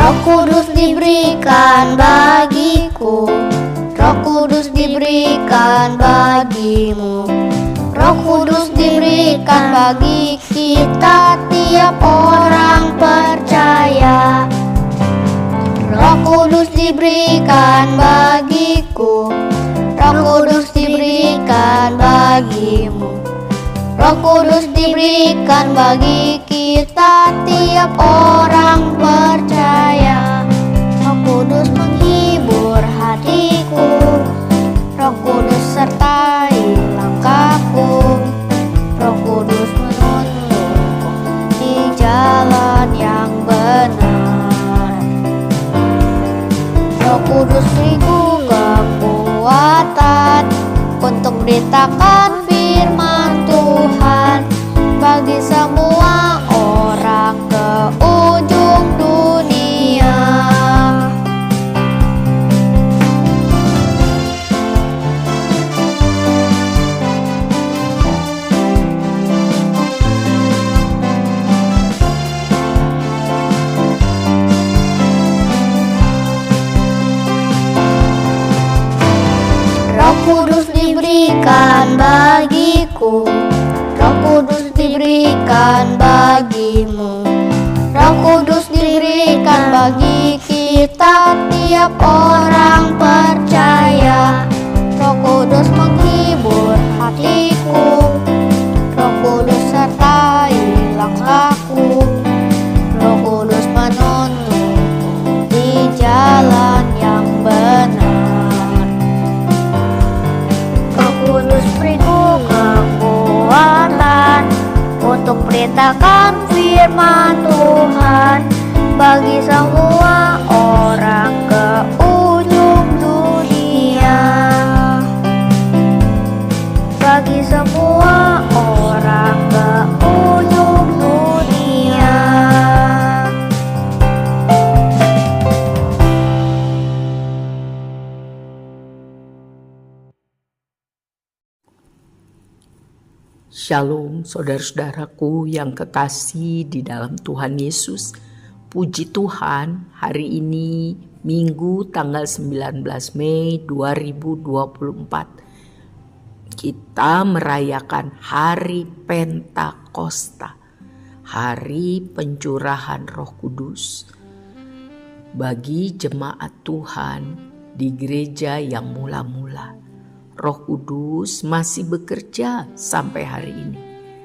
Roh Kudus diberikan bagiku, Roh Kudus diberikan bagimu, Roh Kudus diberikan bagi kita tiap orang percaya. Roh Kudus diberikan bagiku, Roh Kudus diberikan bagimu, Roh Kudus diberikan bagi kita tiap orang percaya. Roh Kudus menghibur hatiku, Roh Kudus sertai langkahku, Roh Kudus menuntunku di jalan yang benar. Roh Kudus beriku kekuatan untuk beritakan firman Tuhan bagi semua orang ke ujung dunia. Roh Kudus diberikan bagiku, Roh Kudus diberikan bagimu, Roh Kudus diberikan bagi kita tiap orang percaya. Roh Kudus menghibur hatiku, Roh Kudus sertai langkahku, Roh Kudus menuntunku di jalan yang benar. Roh Kudus beriku kekuatan untuk beritakan firman Tuhan bagi semua orang ke ujung dunia. Bagi semua orang ke ujung dunia. Shalom saudara-saudaraku yang kekasih di dalam Tuhan Yesus. Puji Tuhan, hari ini Minggu tanggal 19 Mei 2024. Kita merayakan Hari Pentakosta, Hari Pencurahan Roh Kudus. Bagi jemaat Tuhan di gereja yang mula-mula, Roh Kudus masih bekerja sampai hari ini.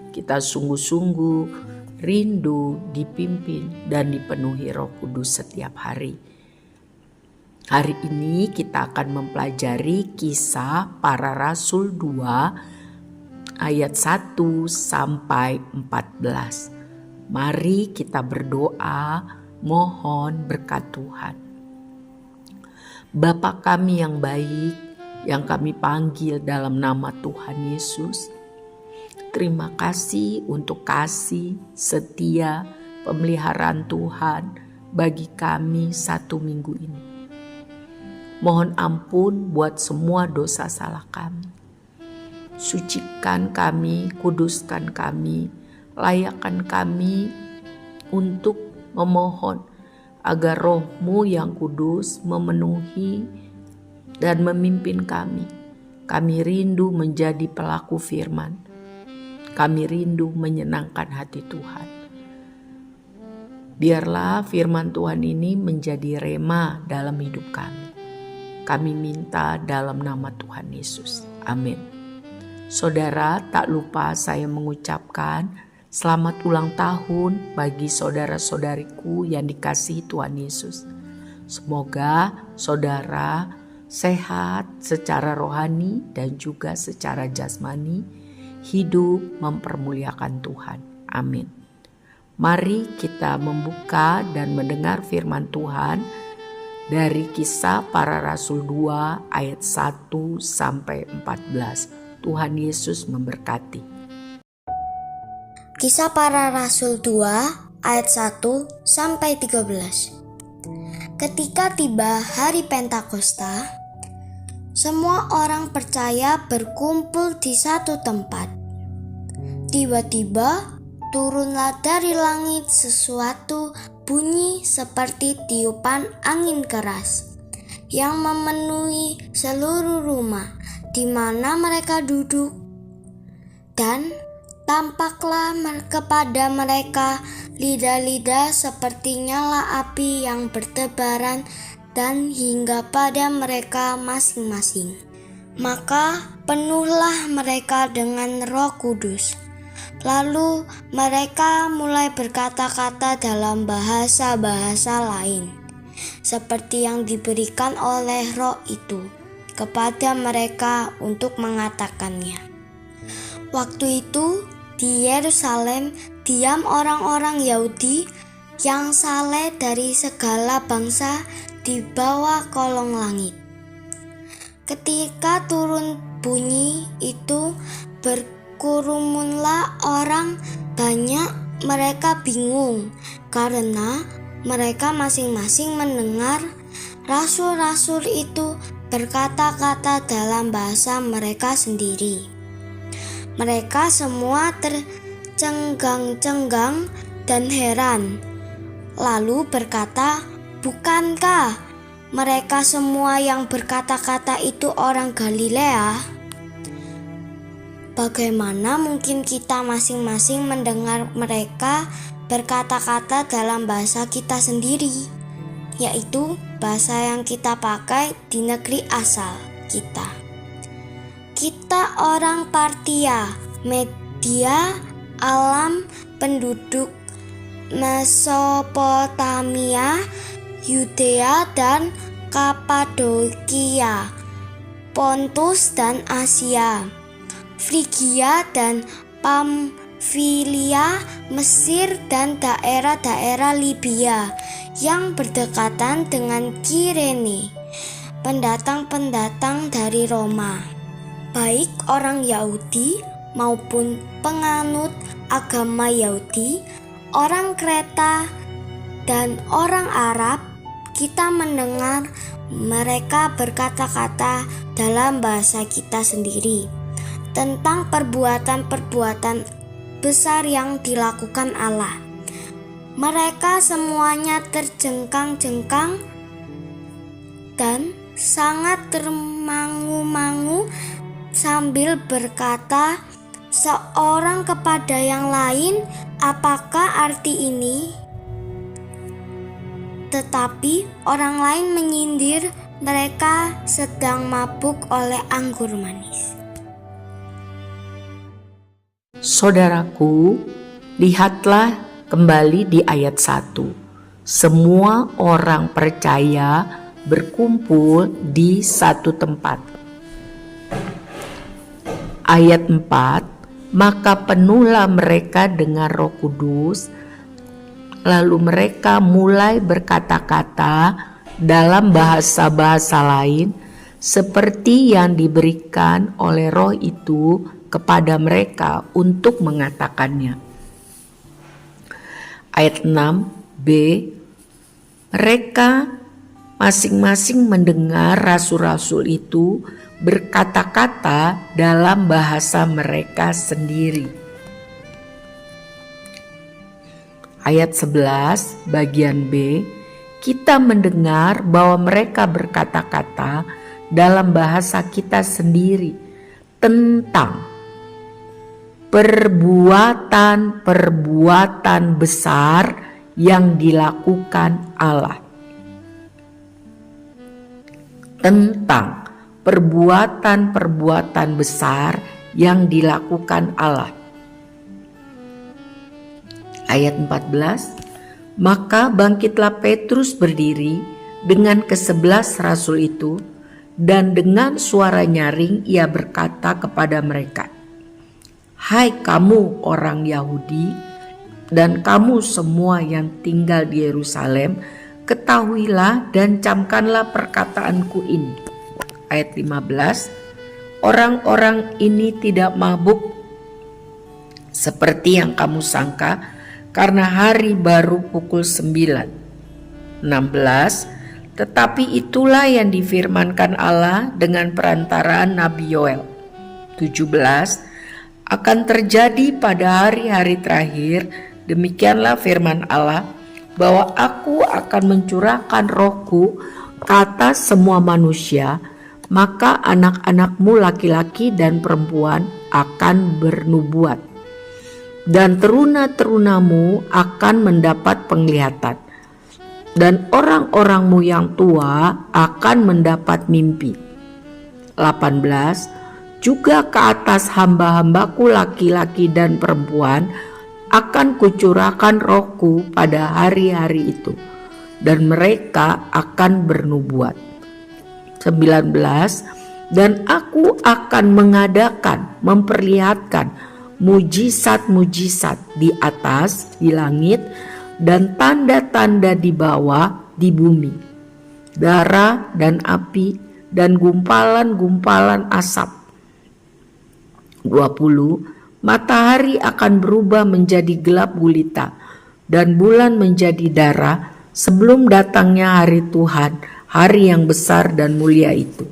Kita sungguh-sungguh rindu dipimpin dan dipenuhi Roh Kudus setiap hari. Hari ini kita akan mempelajari Kisah Para Rasul 2 ayat 1 sampai 14. Mari kita berdoa, mohon berkat Tuhan. Bapa kami yang baik, yang kami panggil dalam nama Tuhan Yesus, terima kasih untuk kasih setia pemeliharaan Tuhan bagi kami satu minggu ini. Mohon ampun buat semua dosa salah kami. Sucikan kami, kuduskan kami, layakkan kami untuk memohon agar Roh-Mu yang kudus memenuhi dan memimpin kami. Kami rindu menjadi pelaku firman. Kami rindu menyenangkan hati Tuhan. Biarlah firman Tuhan ini menjadi rema dalam hidup kami. Kami minta dalam nama Tuhan Yesus. Amin. Saudara, tak lupa saya mengucapkan selamat ulang tahun bagi saudara-saudariku yang dikasihi Tuhan Yesus. Semoga saudara sehat secara rohani dan juga secara jasmani, hidup mempermuliakan Tuhan. Amin. Mari kita membuka dan mendengar firman Tuhan dari Kisah Para Rasul 2 ayat 1 sampai 14. Tuhan Yesus memberkati. Kisah Para Rasul 2 ayat 1 sampai 13. Ketika tiba hari Pentakosta, semua orang percaya berkumpul di satu tempat. Tiba-tiba turunlah dari langit sesuatu bunyi seperti tiupan angin keras yang memenuhi seluruh rumah di mana mereka duduk. Dan tampaklah kepada mereka lidah-lidah seperti nyala api yang bertebaran dan hingga pada mereka masing-masing. Maka penuhlah mereka dengan Roh Kudus. Lalu mereka mulai berkata-kata dalam bahasa-bahasa lain, seperti yang diberikan oleh Roh itu kepada mereka untuk mengatakannya. Waktu itu di Yerusalem diam orang-orang Yahudi yang saleh dari segala bangsa di bawah kolong langit. Ketika turun bunyi itu, berkerumunlah orang banyak. Mereka bingung karena mereka masing-masing mendengar rasul-rasul itu berkata-kata dalam bahasa mereka sendiri. Mereka semua tercengang-cengang dan heran, lalu berkata, "Bukankah mereka semua yang berkata-kata itu orang Galilea? Bagaimana mungkin kita masing-masing mendengar mereka berkata-kata dalam bahasa kita sendiri, yaitu bahasa yang kita pakai di negeri asal kita? Kita orang Partia, Media, Alam, penduduk Mesopotamia, Yudea dan Kapadokia, Pontus dan Asia, Frigia dan Pamfilia, Mesir dan daerah-daerah Libya yang berdekatan dengan Kirene, pendatang-pendatang dari Roma, baik orang Yahudi maupun penganut agama Yahudi, orang Kreta dan orang Arab. Kita mendengar mereka berkata-kata dalam bahasa kita sendiri tentang perbuatan-perbuatan besar yang dilakukan Allah. Mereka semuanya terjengkang-jengkang dan sangat termangu-mangu sambil berkata seorang kepada yang lain, "Apakah arti ini?" Tetapi orang lain menyindir mereka sedang mabuk oleh anggur manis. Saudaraku, lihatlah kembali di ayat 1. Semua orang percaya berkumpul di satu tempat. Ayat 4, maka penuhlah mereka dengan Roh Kudus, lalu mereka mulai berkata-kata dalam bahasa-bahasa lain seperti yang diberikan oleh Roh itu kepada mereka untuk mengatakannya. Ayat 6b, mereka masing-masing mendengar rasul-rasul itu berkata-kata dalam bahasa mereka sendiri. Ayat 11 bagian B, kita mendengar bahwa mereka berkata-kata dalam bahasa kita sendiri tentang perbuatan-perbuatan besar yang dilakukan Allah. Tentang perbuatan-perbuatan besar yang dilakukan Allah. Ayat 14, maka bangkitlah Petrus berdiri dengan ke-11 rasul itu, dan dengan suara nyaring ia berkata kepada mereka, "Hai kamu orang Yahudi dan kamu semua yang tinggal di Yerusalem, ketahuilah dan camkanlah perkataanku ini. Ayat 15, orang-orang ini tidak mabuk seperti yang kamu sangka, karena hari baru pukul 9. 16, tetapi itulah yang difirmankan Allah dengan perantaraan Nabi Yoel. 17, akan terjadi pada hari-hari terakhir, demikianlah firman Allah, bahwa aku akan mencurahkan rohku ke atas semua manusia, maka anak-anakmu laki-laki dan perempuan akan bernubuat, dan teruna-terunamu akan mendapat penglihatan, dan orang-orangmu yang tua akan mendapat mimpi. 18, juga ke atas hamba-hambaku laki-laki dan perempuan akan kucurahkan rohku pada hari-hari itu, dan mereka akan bernubuat. 19, dan aku akan memperlihatkan mujizat-mujizat di atas, di langit, dan tanda-tanda di bawah, di bumi, darah dan api dan gumpalan-gumpalan asap. 20, matahari akan berubah menjadi gelap gulita dan bulan menjadi darah sebelum datangnya hari Tuhan, hari yang besar dan mulia itu.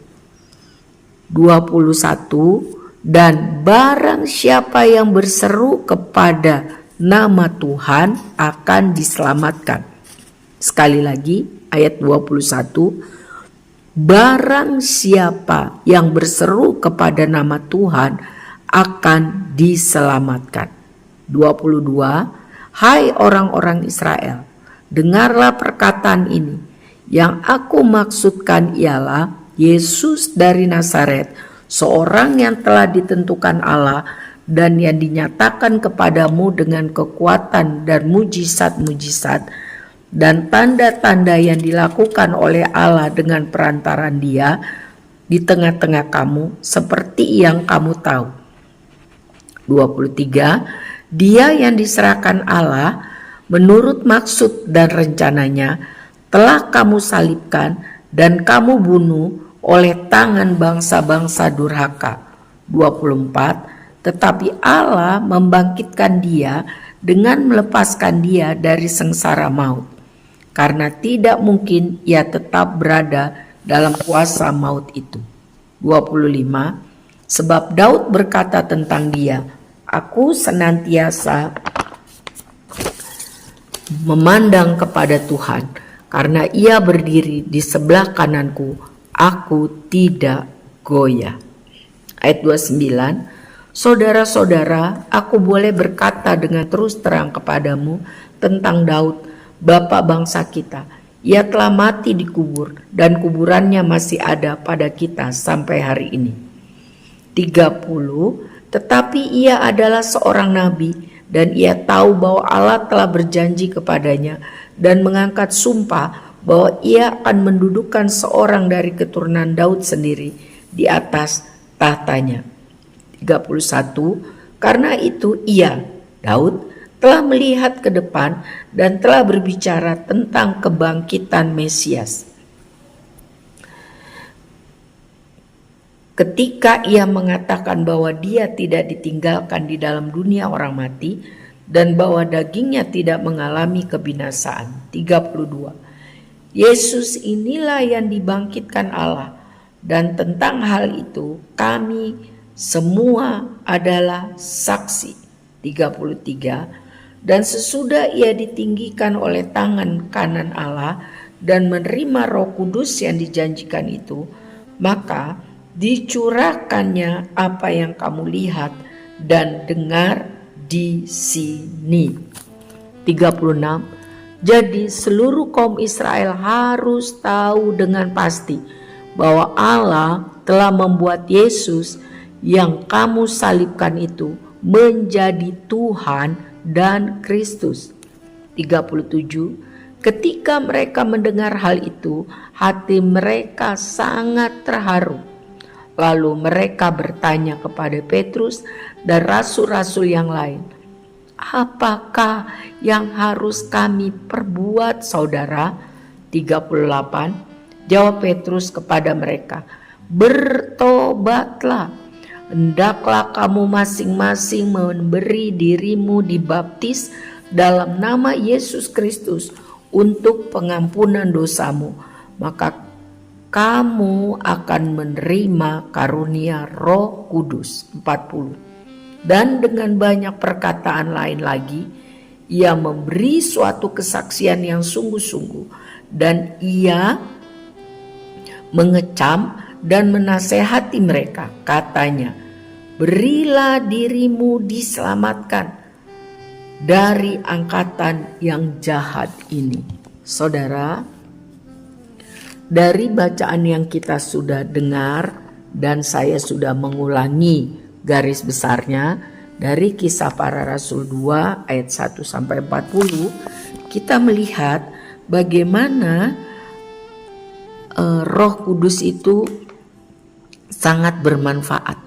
21, dan barang siapa yang berseru kepada nama Tuhan akan diselamatkan. Sekali lagi ayat 21, barang siapa yang berseru kepada nama Tuhan akan diselamatkan. 22, hai orang-orang Israel, dengarlah perkataan ini. Yang aku maksudkan ialah Yesus dari Nazaret, seorang yang telah ditentukan Allah dan yang dinyatakan kepadamu dengan kekuatan dan mujizat-mujizat dan tanda-tanda yang dilakukan oleh Allah dengan perantaran Dia di tengah-tengah kamu, seperti yang kamu tahu. 23, Dia yang diserahkan Allah menurut maksud dan rencananya telah kamu salibkan dan kamu bunuh oleh tangan bangsa-bangsa durhaka. 24, tetapi Allah membangkitkan Dia dengan melepaskan Dia dari sengsara maut, karena tidak mungkin Ia tetap berada dalam kuasa maut itu. 25, sebab Daud berkata tentang Dia, aku senantiasa memandang kepada Tuhan, karena Ia berdiri di sebelah kananku, aku tidak goyah. Ayat 29, saudara-saudara, aku boleh berkata dengan terus terang kepadamu tentang Daud, bapa bangsa kita. Ia telah mati dikubur dan kuburannya masih ada pada kita sampai hari ini. 30, tetapi ia adalah seorang nabi dan ia tahu bahwa Allah telah berjanji kepadanya dan mengangkat sumpah bahwa ia akan mendudukkan seorang dari keturunan Daud sendiri di atas tahtanya. 31, karena itu ia, Daud, telah melihat ke depan dan telah berbicara tentang kebangkitan Mesias. Ketika ia mengatakan bahwa dia tidak ditinggalkan di dalam dunia orang mati dan bahwa dagingnya tidak mengalami kebinasaan. 32, Yesus inilah yang dibangkitkan Allah, dan tentang hal itu kami semua adalah saksi. 33, dan sesudah ia ditinggikan oleh tangan kanan Allah dan menerima Roh Kudus yang dijanjikan itu, maka dicurahkannya apa yang kamu lihat dan dengar di sini. 36, jadi seluruh kaum Israel harus tahu dengan pasti bahwa Allah telah membuat Yesus yang kamu salibkan itu menjadi Tuhan dan Kristus. 37, ketika mereka mendengar hal itu, hati mereka sangat terharu. Lalu mereka bertanya kepada Petrus dan rasul-rasul yang lain, apakah yang harus kami perbuat, saudara? 38, jawab Petrus kepada mereka, "Bertobatlah, hendaklah kamu masing-masing memberi dirimu dibaptis dalam nama Yesus Kristus untuk pengampunan dosamu, maka kamu akan menerima karunia Roh Kudus." 40. Dan dengan banyak perkataan lain lagi, ia memberi suatu kesaksian yang sungguh-sungguh, dan ia mengecam dan menasehati mereka. Katanya, "Berilah dirimu diselamatkan dari angkatan yang jahat ini." Saudara, dari bacaan yang kita sudah dengar dan saya sudah mengulangi garis besarnya dari Kisah Para Rasul 2 ayat 1 sampai 40, kita melihat bagaimana Roh Kudus itu sangat bermanfaat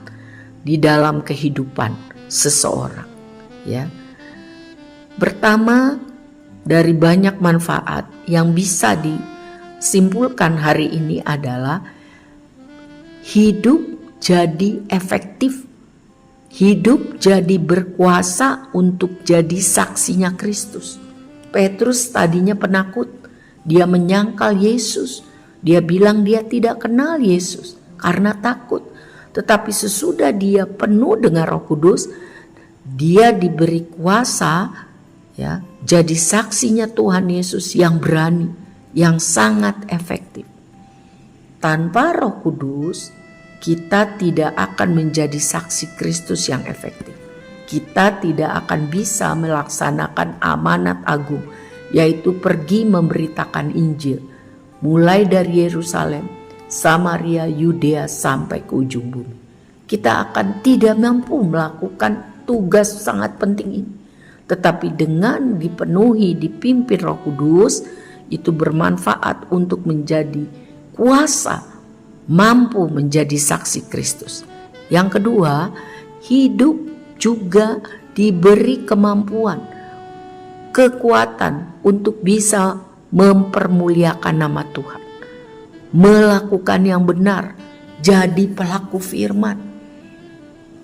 di dalam kehidupan seseorang, ya. Pertama, dari banyak manfaat yang bisa disimpulkan hari ini adalah hidup jadi efektif, hidup jadi berkuasa untuk jadi saksinya Kristus. Petrus tadinya penakut, dia menyangkal Yesus, dia bilang dia tidak kenal Yesus karena takut. Tetapi sesudah dia penuh dengan Roh Kudus, dia diberi kuasa, ya, jadi saksinya Tuhan Yesus yang berani, yang sangat efektif. Tanpa Roh Kudus, kita tidak akan menjadi saksi Kristus yang efektif. Kita tidak akan bisa melaksanakan amanat agung, yaitu pergi memberitakan Injil, mulai dari Yerusalem, Samaria, Yudea sampai ke ujung bumi. Kita akan tidak mampu melakukan tugas sangat penting ini. Tetapi dengan dipenuhi, dipimpin Roh Kudus, itu bermanfaat untuk menjadi kuasa, mampu menjadi saksi Kristus. Yang kedua, hidup juga diberi kemampuan, kekuatan untuk bisa mempermuliakan nama Tuhan, melakukan yang benar, jadi pelaku firman.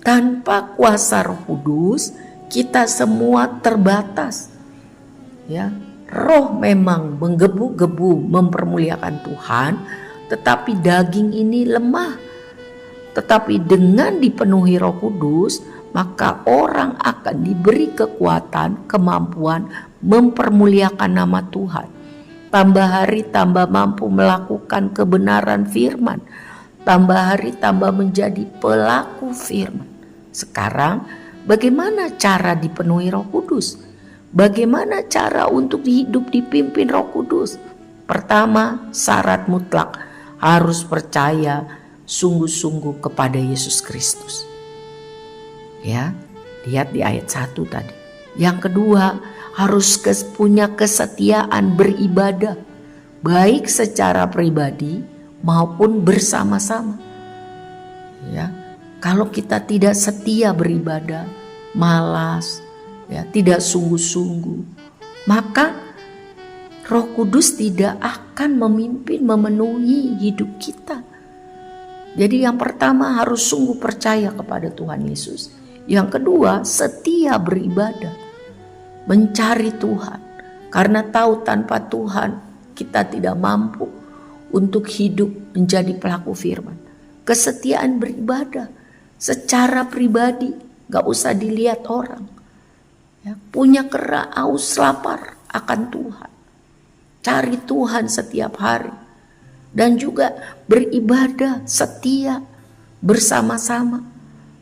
Tanpa kuasa Roh Kudus, kita semua terbatas, ya. Roh memang menggebu-gebu mempermuliakan Tuhan, tetapi daging ini lemah. Tetapi dengan dipenuhi Roh Kudus, maka orang akan diberi kekuatan, kemampuan mempermuliakan nama Tuhan. Tambah hari tambah mampu melakukan kebenaran firman. Tambah hari tambah menjadi pelaku firman. Sekarang, bagaimana cara dipenuhi Roh Kudus? Bagaimana cara untuk hidup dipimpin Roh Kudus? Pertama, syarat mutlak, harus percaya sungguh-sungguh kepada Yesus Kristus. Ya, lihat di ayat 1 tadi. Yang kedua, harus punya kesetiaan beribadah, baik secara pribadi maupun bersama-sama. Ya, kalau kita tidak setia beribadah, malas, ya, tidak sungguh-sungguh, maka Roh Kudus tidak akan memimpin, memenuhi hidup kita. Jadi yang pertama harus sungguh percaya kepada Tuhan Yesus. Yang kedua, setia beribadah, mencari Tuhan. Karena tahu tanpa Tuhan kita tidak mampu untuk hidup menjadi pelaku firman. Kesetiaan beribadah secara pribadi, gak usah dilihat orang. Ya, punya kerak, aus, lapar akan Tuhan. Cari Tuhan setiap hari. Dan juga beribadah setia bersama-sama.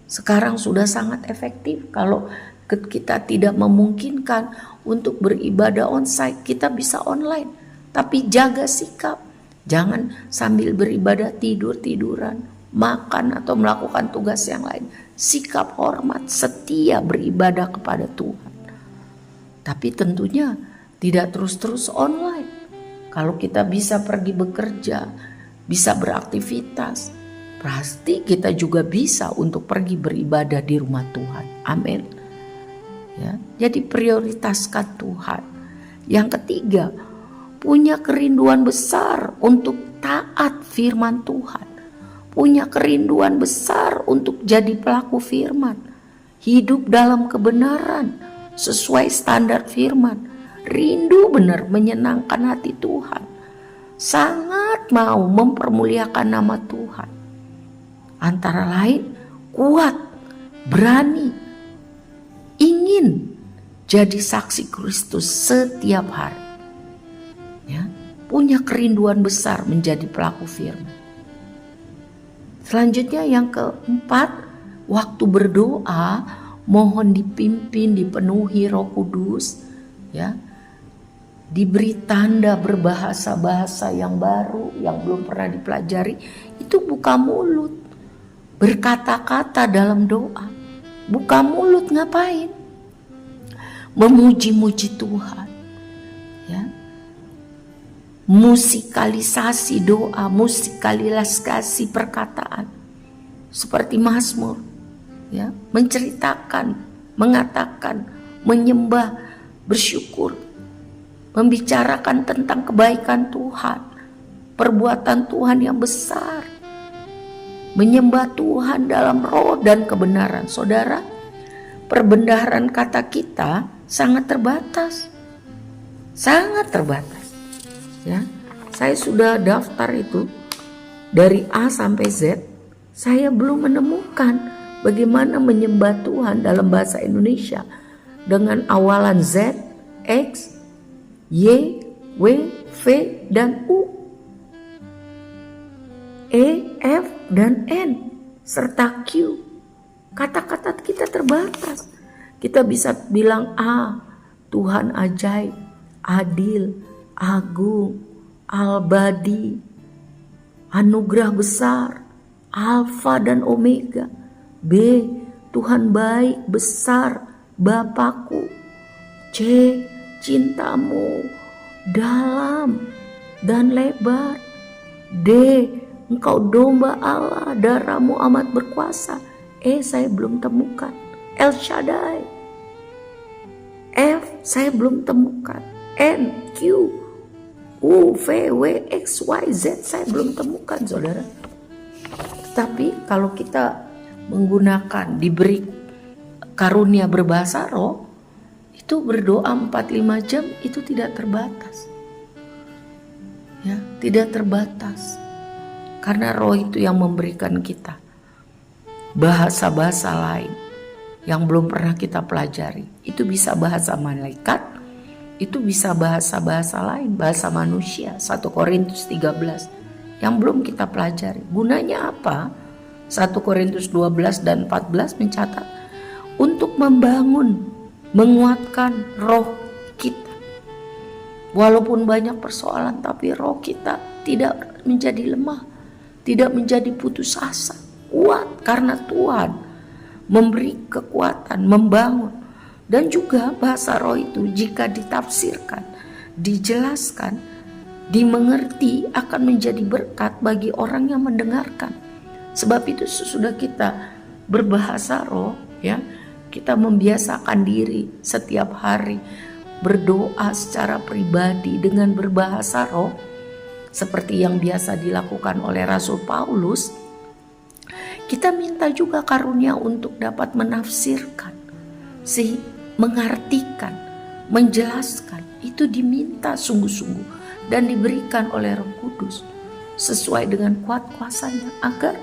Sekarang sudah sangat efektif. Kalau kita tidak memungkinkan untuk beribadah onsite, kita bisa online. Tapi jaga sikap. Jangan sambil beribadah tidur-tiduran, makan atau melakukan tugas yang lain. Sikap hormat, setia beribadah kepada Tuhan. Tapi tentunya tidak terus-terus online. Kalau kita bisa pergi bekerja, bisa beraktivitas, pasti kita juga bisa untuk pergi beribadah di rumah Tuhan. Amin. Ya, jadi prioritaskan Tuhan. Yang ketiga, punya kerinduan besar untuk taat firman Tuhan, punya kerinduan besar untuk jadi pelaku firman, hidup dalam kebenaran sesuai standar firman, rindu benar menyenangkan hati Tuhan, sangat mau mempermuliakan nama Tuhan. Antara lain kuat, berani, ingin jadi saksi Kristus setiap hari, ya, punya kerinduan besar menjadi pelaku firman. Selanjutnya yang keempat, waktu berdoa mohon dipimpin, dipenuhi Roh Kudus, ya, diberi tanda berbahasa-bahasa yang baru yang belum pernah dipelajari. Itu buka mulut, berkata-kata dalam doa. Buka mulut ngapain? Memuji-muji Tuhan, ya. Musikalisasi doa, musikalisasi perkataan seperti Mazmur, ya, menceritakan, mengatakan, menyembah, bersyukur, membicarakan tentang kebaikan Tuhan, perbuatan Tuhan yang besar, menyembah Tuhan dalam roh dan kebenaran. Saudara, perbendaharaan kata kita sangat terbatas, ya. Saya sudah daftar itu dari A sampai Z, saya belum menemukan bagaimana menyembah Tuhan dalam bahasa Indonesia dengan awalan Z, X, Y, W, V, dan U, E, F, dan N, serta Q. Kata-kata kita terbatas. Kita bisa bilang A, Tuhan ajaib, adil, agung, al-badi, anugerah besar, alfa dan omega. B, Tuhan baik, besar, Bapakku. C, cintamu dalam dan lebar. D, Engkau domba Allah, darahmu amat berkuasa. E, saya belum temukan. El Shaddai. F, saya belum temukan. N, Q, U, V, W, X, Y, Z, saya belum temukan, saudara. Tapi kalau kita menggunakan, diberi karunia berbahasa roh, itu berdoa 4-5 jam itu tidak terbatas, ya, tidak terbatas. Karena roh itu yang memberikan kita bahasa-bahasa lain yang belum pernah kita pelajari. Itu bisa bahasa malaikat, itu bisa bahasa-bahasa lain, bahasa manusia. 1 Korintus 13 yang belum kita pelajari. Gunanya apa? 1 Korintus 12 dan 14 mencatat untuk membangun, menguatkan roh kita. Walaupun banyak persoalan, tapi roh kita tidak menjadi lemah, tidak menjadi putus asa, kuat karena Tuhan memberi kekuatan, membangun. Dan juga bahasa roh itu jika ditafsirkan, dijelaskan, dimengerti akan menjadi berkat bagi orang yang mendengarkan. Sebab itu sesudah kita berbahasa roh, ya, kita membiasakan diri setiap hari berdoa secara pribadi dengan berbahasa roh seperti yang biasa dilakukan oleh Rasul Paulus. Kita minta juga karunia untuk dapat menafsirkan, mengartikan, menjelaskan. Itu diminta sungguh-sungguh dan diberikan oleh Roh Kudus sesuai dengan kuat kuasanya, agar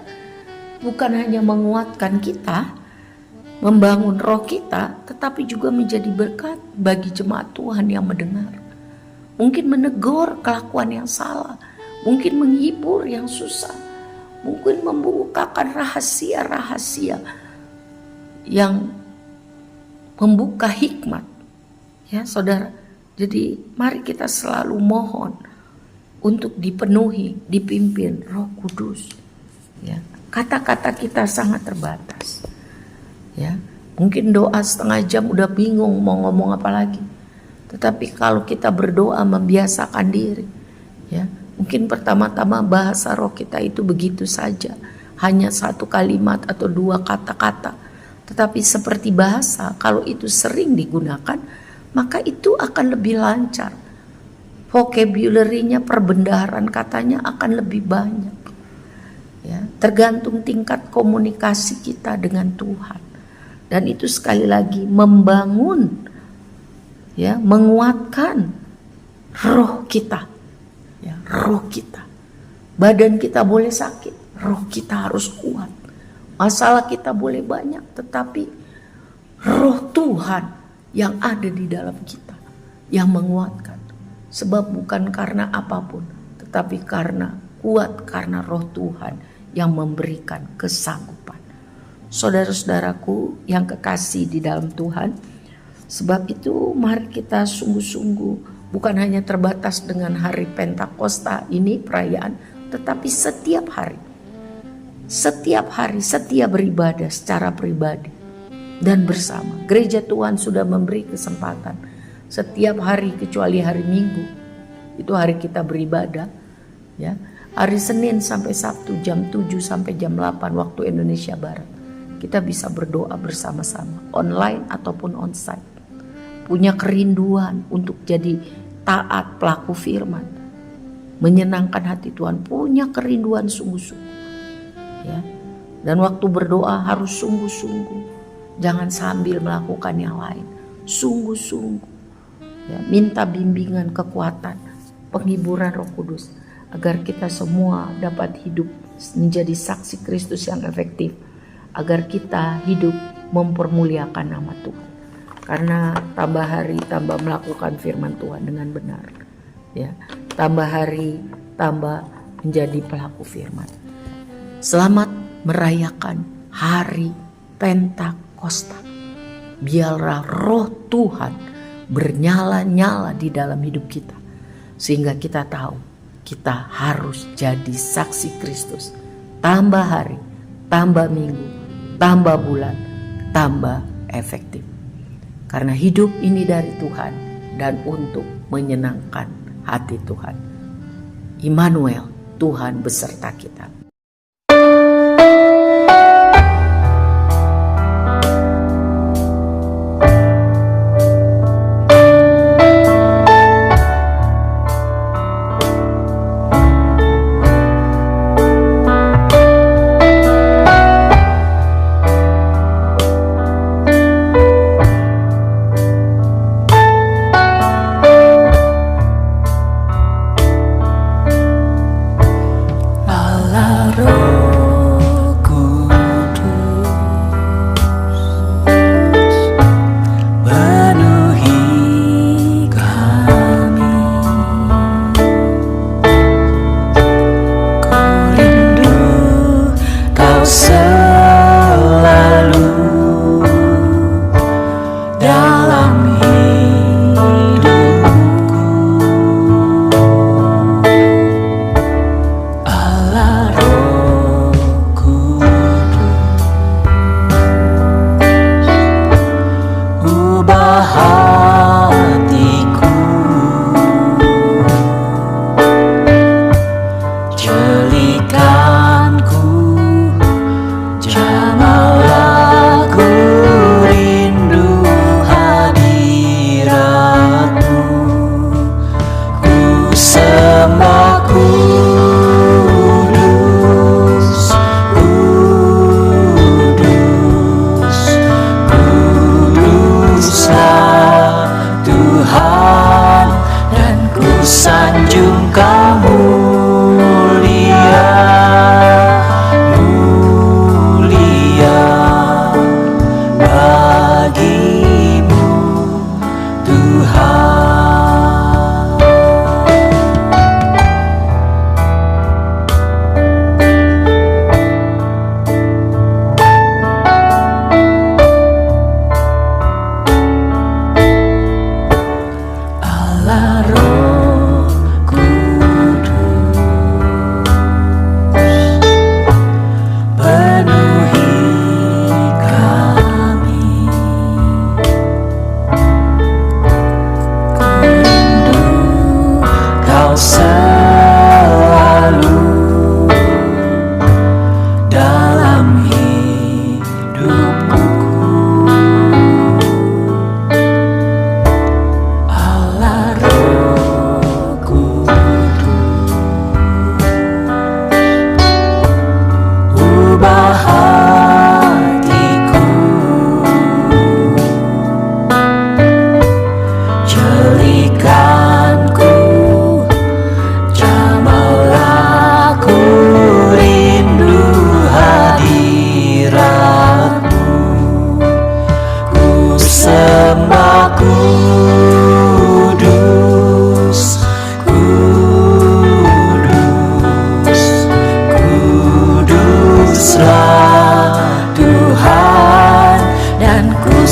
bukan hanya menguatkan kita, membangun roh kita, tetapi juga menjadi berkat bagi jemaat Tuhan yang mendengar. Mungkin menegur kelakuan yang salah, mungkin menghibur yang susah, mungkin membukakan rahasia-rahasia yang membuka hikmat, ya saudara. Jadi mari kita selalu mohon untuk dipenuhi, dipimpin Roh Kudus, ya. Kata-kata kita sangat terbatas, ya. Mungkin doa setengah jam udah bingung mau ngomong apa lagi. Tetapi kalau kita berdoa membiasakan diri, ya, mungkin pertama-tama bahasa roh kita itu begitu saja, hanya 1 kalimat atau 2 kata-kata. Tetapi seperti bahasa, kalau itu sering digunakan, maka itu akan lebih lancar. vocabulary-nya, perbendaharaan katanya akan lebih banyak. Ya, tergantung tingkat komunikasi kita dengan Tuhan. Dan itu sekali lagi membangun, ya, menguatkan roh kita. Ya, roh kita. Badan kita boleh sakit, roh kita harus kuat. Masalah kita boleh banyak, tetapi roh Tuhan yang ada di dalam kita yang menguatkan. Sebab bukan karena apapun, tetapi karena kuat, karena roh Tuhan yang memberikan kesanggupan. Saudara-saudaraku yang kekasih di dalam Tuhan, sebab itu mari kita sungguh-sungguh bukan hanya terbatas dengan hari Pentakosta ini perayaan, tetapi setiap hari, setiap beribadah secara pribadi dan bersama. Gereja Tuhan sudah memberi kesempatan setiap hari kecuali hari Minggu, itu hari kita beribadah, ya. Hari Senin sampai Sabtu jam 7 sampai jam 8 waktu Indonesia Barat. Kita bisa berdoa bersama-sama, online ataupun onsite. Punya kerinduan untuk jadi taat pelaku firman, menyenangkan hati Tuhan, punya kerinduan sungguh-sungguh. Ya. Dan waktu berdoa harus sungguh-sungguh. Jangan sambil melakukan yang lain. Sungguh-sungguh. Ya, minta bimbingan, kekuatan, penghiburan Roh Kudus agar kita semua dapat hidup menjadi saksi Kristus yang efektif, agar kita hidup mempermuliakan nama Tuhan. Karena tambah hari tambah melakukan firman Tuhan dengan benar, ya. Tambah hari tambah menjadi pelaku firman. Selamat merayakan hari Pentakosta. Biarlah roh Tuhan bernyala-nyala di dalam hidup kita, sehingga kita tahu kita harus jadi saksi Kristus. Tambah hari, tambah minggu, tambah bulan, tambah efektif. Karena hidup ini dari Tuhan dan untuk menyenangkan hati Tuhan. Immanuel, Tuhan beserta kita.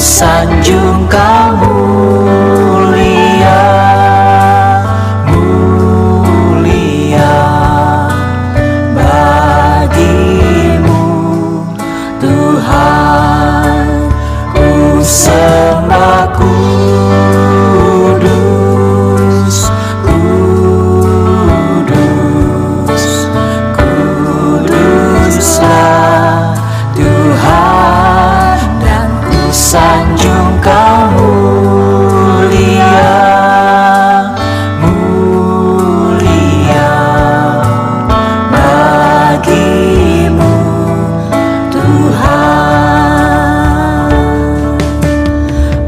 sanjung Kau mulia, mulia bagimu Tuhan. Ku sembah kudus, kudus, kuduslah Tuhan, dan ku sanjung Kau mulia, mulia bagimu Tuhan,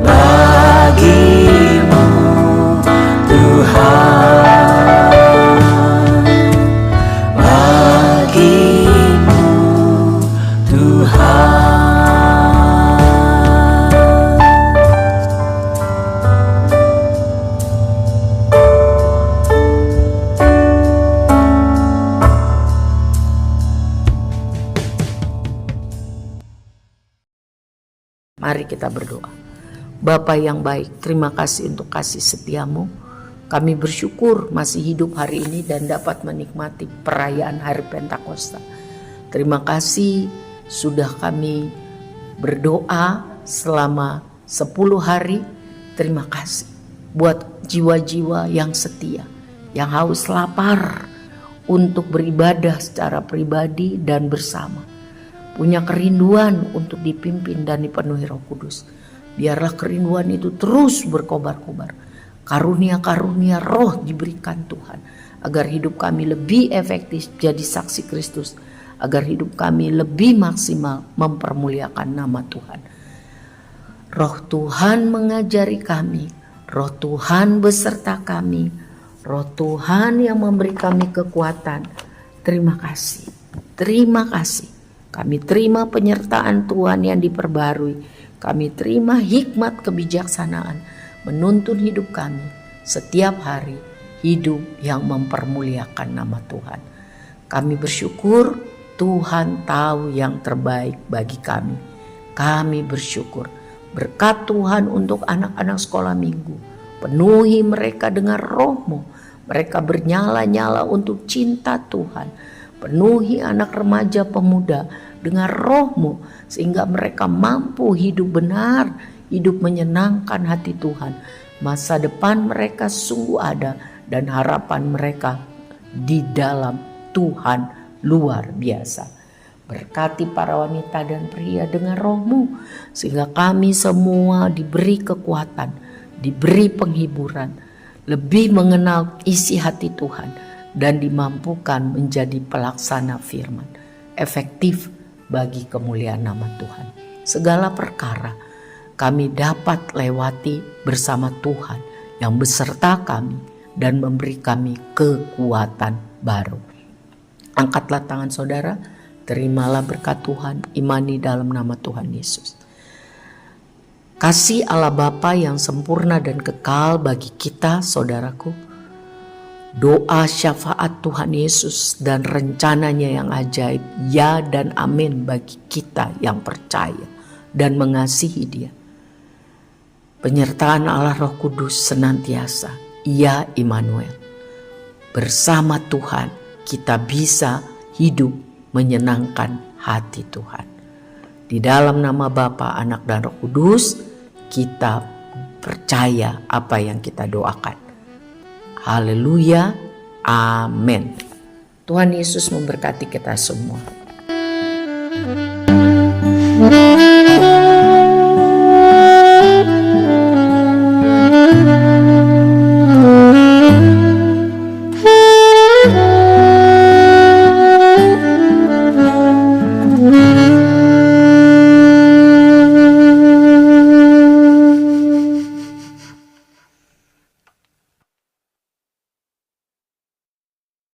bagimu Tuhan, bagimu Tuhan. Mari kita berdoa. Bapa yang baik, terima kasih untuk kasih setiamu. Kami bersyukur masih hidup hari ini dan dapat menikmati perayaan Hari Pentakosta. Terima kasih sudah kami berdoa selama 10 hari. Terima kasih buat jiwa-jiwa yang setia, yang haus lapar untuk beribadah secara pribadi dan bersama. Punya kerinduan untuk dipimpin dan dipenuhi Roh Kudus. Biarlah kerinduan itu terus berkobar-kobar. Karunia-karunia roh diberikan Tuhan, agar hidup kami lebih efektif jadi saksi Kristus, agar hidup kami lebih maksimal mempermuliakan nama Tuhan. Roh Tuhan mengajari kami, Roh Tuhan beserta kami, Roh Tuhan yang memberi kami kekuatan. Terima kasih, terima kasih. Kami terima penyertaan Tuhan yang diperbarui. Kami terima hikmat kebijaksanaan menuntun hidup kami setiap hari, hidup yang mempermuliakan nama Tuhan. Kami bersyukur Tuhan tahu yang terbaik bagi kami. Kami bersyukur berkat Tuhan untuk anak-anak sekolah minggu. Penuhi mereka dengan Roh-Mu. Mereka bernyala-nyala untuk cinta Tuhan. Penuhi anak remaja pemuda dengan Roh-Mu, sehingga mereka mampu hidup benar, hidup menyenangkan hati Tuhan. Masa depan mereka sungguh ada dan harapan mereka di dalam Tuhan luar biasa. Berkati para wanita dan pria dengan Roh-Mu, sehingga kami semua diberi kekuatan, diberi penghiburan, lebih mengenal isi hati Tuhan, dan dimampukan menjadi pelaksana firman, efektif bagi kemuliaan nama Tuhan. Segala perkara kami dapat lewati bersama Tuhan yang beserta kami dan memberi kami kekuatan baru. Angkatlah tangan saudara, terimalah berkat Tuhan, imani dalam nama Tuhan Yesus. Kasih Allah Bapa yang sempurna dan kekal bagi kita, saudaraku, doa syafaat Tuhan Yesus dan rencananya yang ajaib, ya dan amin bagi kita yang percaya dan mengasihi Dia. Penyertaan Allah Roh Kudus senantiasa, ya Immanuel. Bersama Tuhan kita bisa hidup menyenangkan hati Tuhan. Di dalam nama Bapa, Anak dan Roh Kudus, kita percaya apa yang kita doakan. Haleluya, amin. Tuhan Yesus memberkati kita semua.